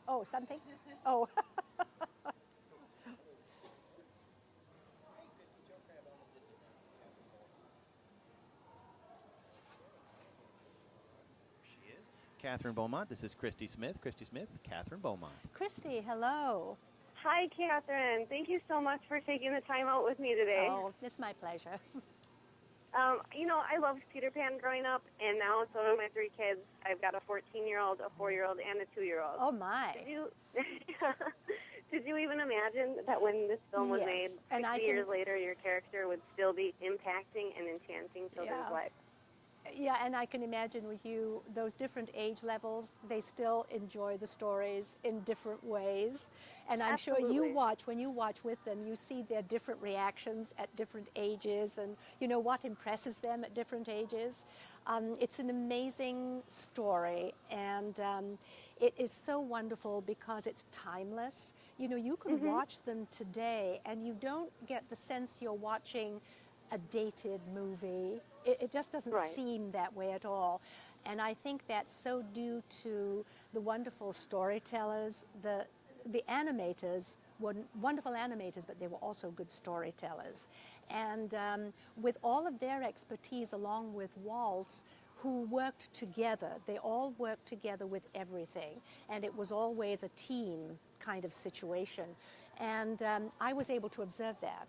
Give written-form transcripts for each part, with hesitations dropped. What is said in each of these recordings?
Oh, something? Oh. She is Kathryn Beaumont. This is Christy Smith. Christy Smith, Kathryn Beaumont. Christy, hello. Hi, Kathryn. Thank you so much for taking the time out with me today. Oh, it's my pleasure. I loved Peter Pan growing up, and now so do my three kids. I've got a 14-year-old, a 4-year-old, and a 2-year-old. Oh, my. Did you even imagine that when this film was made, Yes, and 60 years later, your character would still be impacting and enchanting children's lives? Yeah, and I can imagine with you, those different age levels, they still enjoy the stories in different ways. And I'm sure when you watch with them, you see their different reactions at different ages and, what impresses them at different ages. It's an amazing story, and it is so wonderful because it's timeless. You can watch them today, and you don't get the sense you're watching a dated movie. It just doesn't seem that way at all. And I think that's so due to the wonderful storytellers. The animators were wonderful animators, but they were also good storytellers. And with all of their expertise, along with Walt, who worked together, they all worked together with everything. And it was always a team kind of situation. And I was able to observe that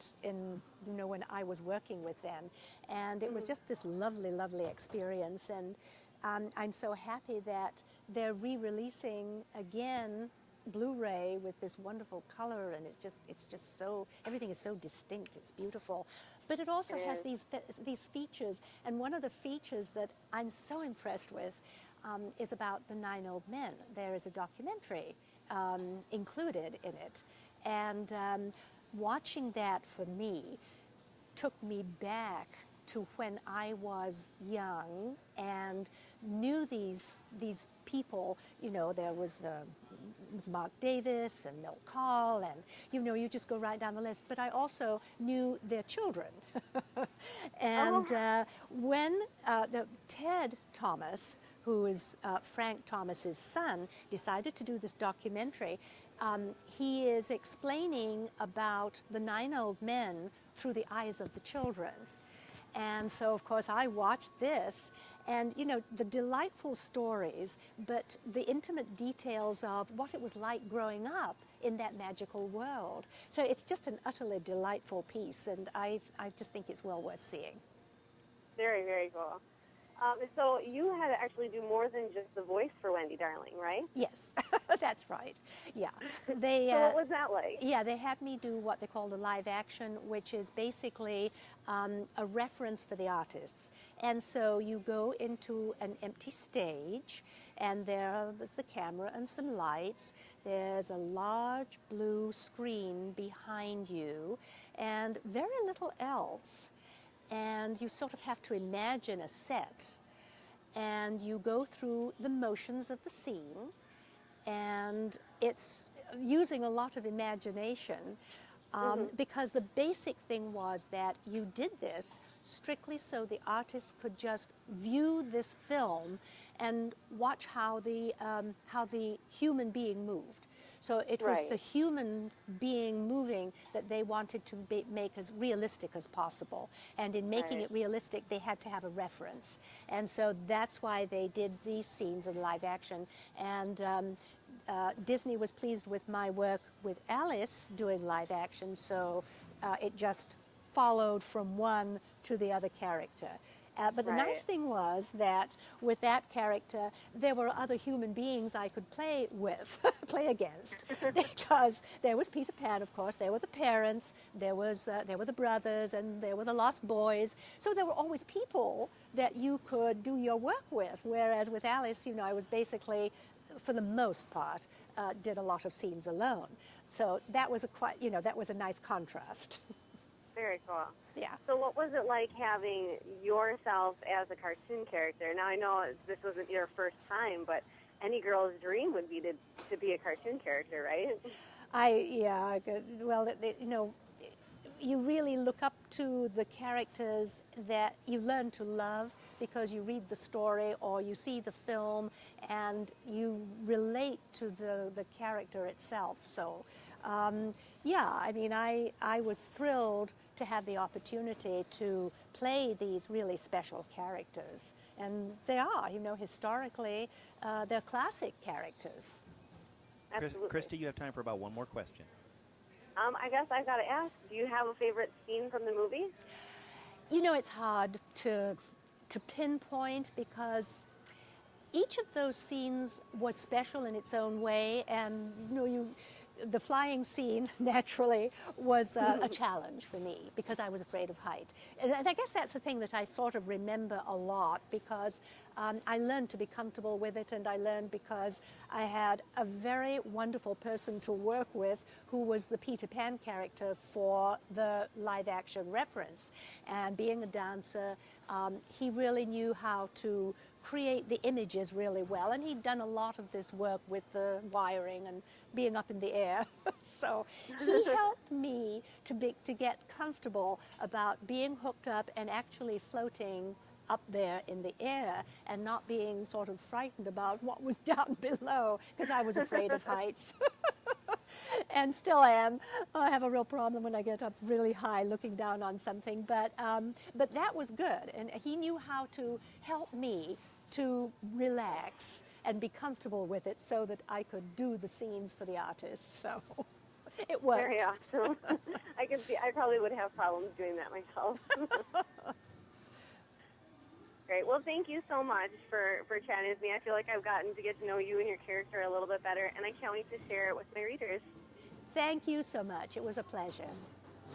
when I was working with them. And it was just this lovely, lovely experience. And I'm so happy that they're re-releasing again Blu-ray with this wonderful color, and it's just so, everything is so distinct. It's beautiful. But it also has these features, and one of the features that I'm so impressed with is about the 9 Old Men. There is a documentary included in it. And watching that for me took me back to when I was young and knew these people. There was Mark Davis and Milt Kahl, and you just go right down the list. But I also knew their children. And when Ted Thomas, who is Frank Thomas's son, decided to do this documentary, he is explaining about the 9 Old Men through the eyes of the children. And so, of course, I watched this, and, the delightful stories, but the intimate details of what it was like growing up in that magical world. So it's just an utterly delightful piece, and I just think it's well worth seeing. Very, very cool. So you had to actually do more than just the voice for Wendy Darling, right? Yes, that's right. Yeah. So what was that like? Yeah, they had me do what they call the live action, which is basically a reference for the artists. And so you go into an empty stage, and there's the camera and some lights. There's a large blue screen behind you, and very little else. And you sort of have to imagine a set, and you go through the motions of the scene, and it's using a lot of imagination, because the basic thing was that you did this strictly so the artists could just view this film and watch how the human being moved. So it was the human being moving that they wanted to make as realistic as possible. And in making it realistic, they had to have a reference. And so that's why they did these scenes in live action. And Disney was pleased with my work with Alice doing live action, so it just followed from one to the other character. But the nice thing was that with that character, there were other human beings I could play with, play against, because there was Peter Pan, of course, there were the parents, there were the brothers, and there were the lost boys. So there were always people that you could do your work with, whereas with Alice, I was basically, for the most part, did a lot of scenes alone. So that was that was a nice contrast. Very cool. Yeah. So what was it like having yourself as a cartoon character? Now, I know this wasn't your first time, but any girl's dream would be to be a cartoon character, right? Well, you really look up to the characters that you learn to love because you read the story or you see the film and you relate to the character itself. So, yeah, I mean, I was thrilled to have the opportunity to play these really special characters. And they are, you know, historically, they're classic characters. Absolutely. Christy, you have time for about one more question. I guess I've got to ask, do you have a favorite scene from the movie? You know, it's hard to pinpoint because each of those scenes was special in its own way, and you know, the flying scene naturally was a challenge for me because I was afraid of height. And I guess that's the thing that I sort of remember a lot because I learned to be comfortable with it, and I learned because I had a very wonderful person to work with who was the Peter Pan character for the live action reference. And being a dancer, he really knew how to create the images really well, and he'd done a lot of this work with the wiring and being up in the air. So he helped me to get comfortable about being hooked up and actually floating up there in the air and not being sort of frightened about what was down below because I was afraid of heights. And still am. I have a real problem when I get up really high looking down on something, but that was good, and he knew how to help me to relax and be comfortable with it so that I could do the scenes for the artists. So it worked. Very awesome. I can see. I probably would have problems doing that myself. Great. Well, thank you so much for chatting with me. I feel like I've gotten to get to know you and your character a little bit better, and I can't wait to share it with my readers. Thank you so much. It was a pleasure.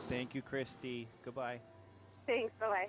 Thank you, Christy. Goodbye. Thanks. Bye-bye.